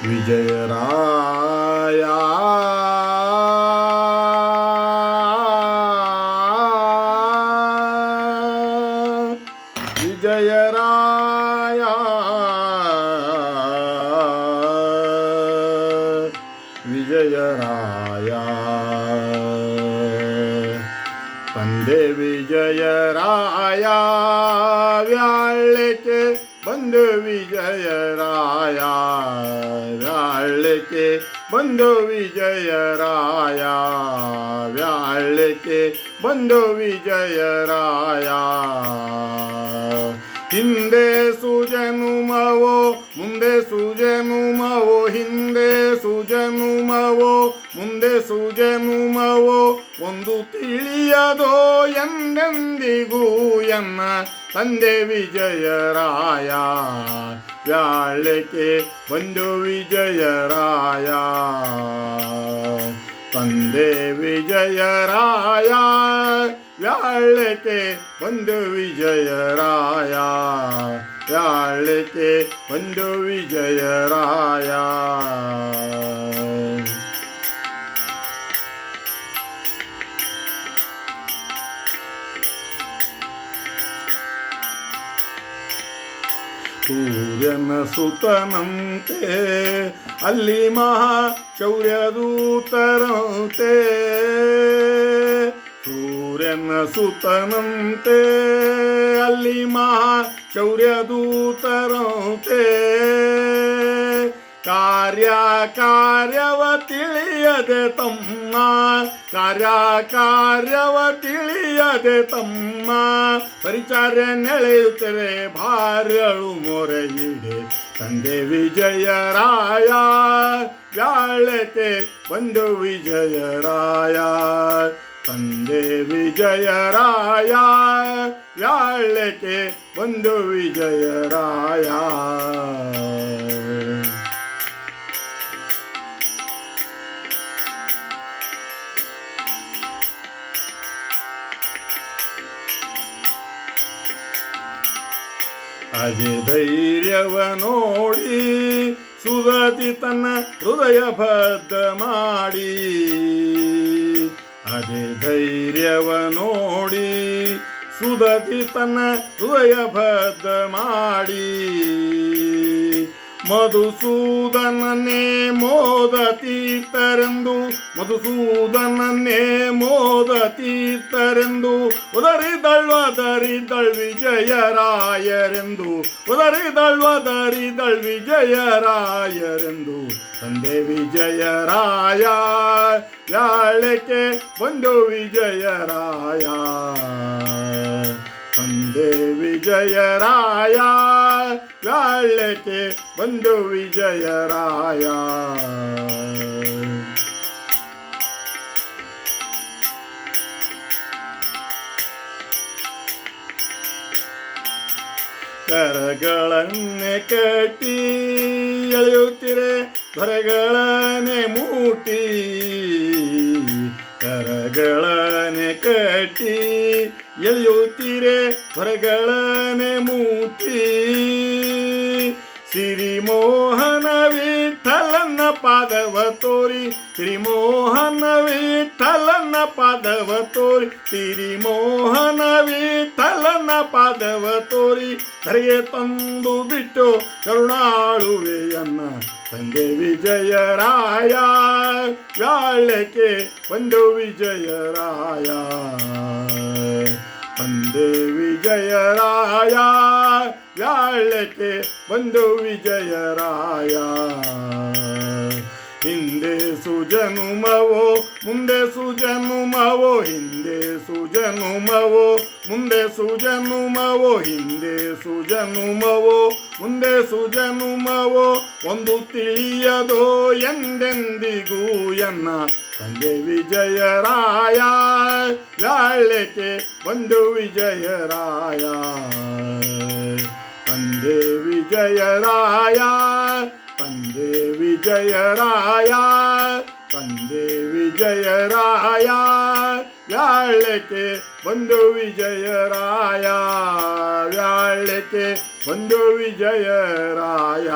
ವಿಜಯರಾಯ ವಿಜಯರಾಯ ವಿಜಯರಾಯ ತಂದೆ ವಿಜಯರಾಯ ವ್ಯಾಳ್ಳಿಕೆ ಬಂದು ವಿಜಯರಾಯ ವ್ಯಾಳ್ಳಿಕೆ ಬಂದು ವಿಜಯರಾಯ ವ್ಯಾಳ್ಳಿಕೆ ಬಂದು ವಿಜಯರಾಯ ಹಿಂದೆ ಸುಜನುಮವೋ ಮುಂದೆ ಸುಜನುಮವೋ ಹಿಂದೆ ಸುಜನುಮವೋ ಮುಂದೆ ಸುಜನುಮವೋ ಒಂದು ತಿಳಿಯದೋ ಎಂದೆಂದಿಗೂ ಎನ್ನ ತಂದೆ ವಿಜಯರಾಯ ವ್ಯಾಳ್ಳಿಕೆ ಬಂದು ವಿಜಯರಾಯ ತಂದೆ ವಿಜಯರಾಯ ವ್ಯಾಳ್ಳಿಕೆ ಬಂದು ವಿಜಯರಾಯ ವ್ಯಾಳ್ಳಿಕೆ ಬಂದು ವಿಜಯರಾಯ ಸೂರ್ಯನ ಸುತನಂತೆ ಅಲ್ಲಿ ಮಹಾ ಶೌರ್ಯದೂತರಂತೆ ಸೂರ್ಯನ ಸುತನಂತೆ ಅಲ್ಲಿ ಮಹಾ ಶೌರ್ಯದೂತರಂತೆ ಕಾರ್ಯವ ತಿಳಿಯದೆ ತಮ್ಮ ಕಾರ್ಯವ ತಿಳಿಯದೆ ತಮ್ಮ ಪರಿಚಾರ್ಯ ನೆಳೆಯುತ್ತರೆ ಭಾರ್ಯಳು ಮೊರೆಯಿಡೆ ತಂದೆ ವಿಜಯರಾಯ ವ್ಯಾಳ್ಳಿಕೆ ಬಂದು ವಿಜಯರಾಯ ತಂದೆ ವಿಜಯರಾಯ ವ್ಯಾಳ್ಳಿಕೆ ಬಂದು ವಿಜಯರಾಯ ಅಜೆ ಧೈರ್ಯವ ನೋಡಿ ಸುಧತಿ ತನ್ನ ಹೃದಯ ಬದ್ಧ ಮಾಡಿ ಅಜೆ ಧೈರ್ಯವ ನೋಡಿ ಸುಧತಿ ತನ್ನ ಹೃದಯ ಬದ್ಧ ಮಾಡಿ ಮಧುಸೂದನನ್ನೇ ಮೋದತೀರ್ಥರೆಂದು ಮಧುಸೂದನನ್ನೇ ಮೋದತೀರ್ಥರೆಂದು ಒದರಿದಳ್ ವಿಜಯರಾಯರೆಂದು ಒದರಿದಳ್ ವಿಜಯರಾಯರೆಂದು ತಂದೆ ವಿಜಯರಾಯ ವ್ಯಾಳ್ಳಿಕೆ ಬಂದು ವಿಜಯರಾಯ ತಂದೆ ವಿಜಯರಾಯ ವ್ಯಾಳ್ಳಿಕೆ ಬಂದು ವಿಜಯರಾಯ ಕರಗಳನ್ನೇ ಕಟ್ಟಿ ಎಳೆಯುತ್ತಿರೆ ಧ್ವರಗಳನ್ನೇ ಮೂಟಿ ಕರಗಳನ್ನೇ ಕಟ್ಟಿ ಎಳೆಯುತ್ತೀರೆ ಧ್ವರಗಳನ್ನೇ ಮೂಟಿ ಸಿರಿಮೋಹನ ವಿಠಲನ ಪಾದವ ತೋರಿ ಸಿರಿಮೋಹನ ವಿಠಲನ ಪಾದವ ತೋರಿ ಸಿರಿಮೋಹನ ವಿಠಲನ ಪಾದವ ತೋರಿ ಧರೆಗೆ ತಂದು ಬಿಟ್ಟು ಕರುಣಾಳುವೆಯನ್ನ ತಂದೆ ವಿಜಯರಾಯ ವ್ಯಾಳ್ಳಿಕೆ ಬಂದು ವಿಜಯರಾಯ ತಂದೆ ವಿಜಯರಾಯ ವ್ಯಾಳ್ಳಿಕೆ ಬಂದು ವಿಜಯರಾಯ ಹಿಂದೆ ಸುಜನುಮವೋ ಮುಂದೆ ಸುಜನುಮವೋ ಹಿಂದೆ ಸುಜನುಮವೋ ಮುಂದೆ ಸುಜನುಮವೋ ಹಿಂದೆ ಸುಜನುಮವೋ ಮುಂದೆ ಸುಜನುಮವೋ ಒಂದು ತಿಳಿಯದೋ ಎಂದೆಂದಿಗೂ ಎನ್ನ ತಂದೆ ವಿಜಯರಾಯ ವ್ಯಾಳ್ಳಿಕೆ ಬಂದು ವಿಜಯರಾಯ ತಂದೆ ವಿಜಯರಾಯ ತಂದೆ ವಿಜಯರಾಯ ತಂದೆ ವಿಜಯರಾಯ ವ್ಯಾಳ್ಳಿಕೆ ಬಂದು ವಿಜಯರಾಯ ವ್ಯಾಳ್ಳಿಕೆ ಬಂದು ವಿಜಯರಾಯ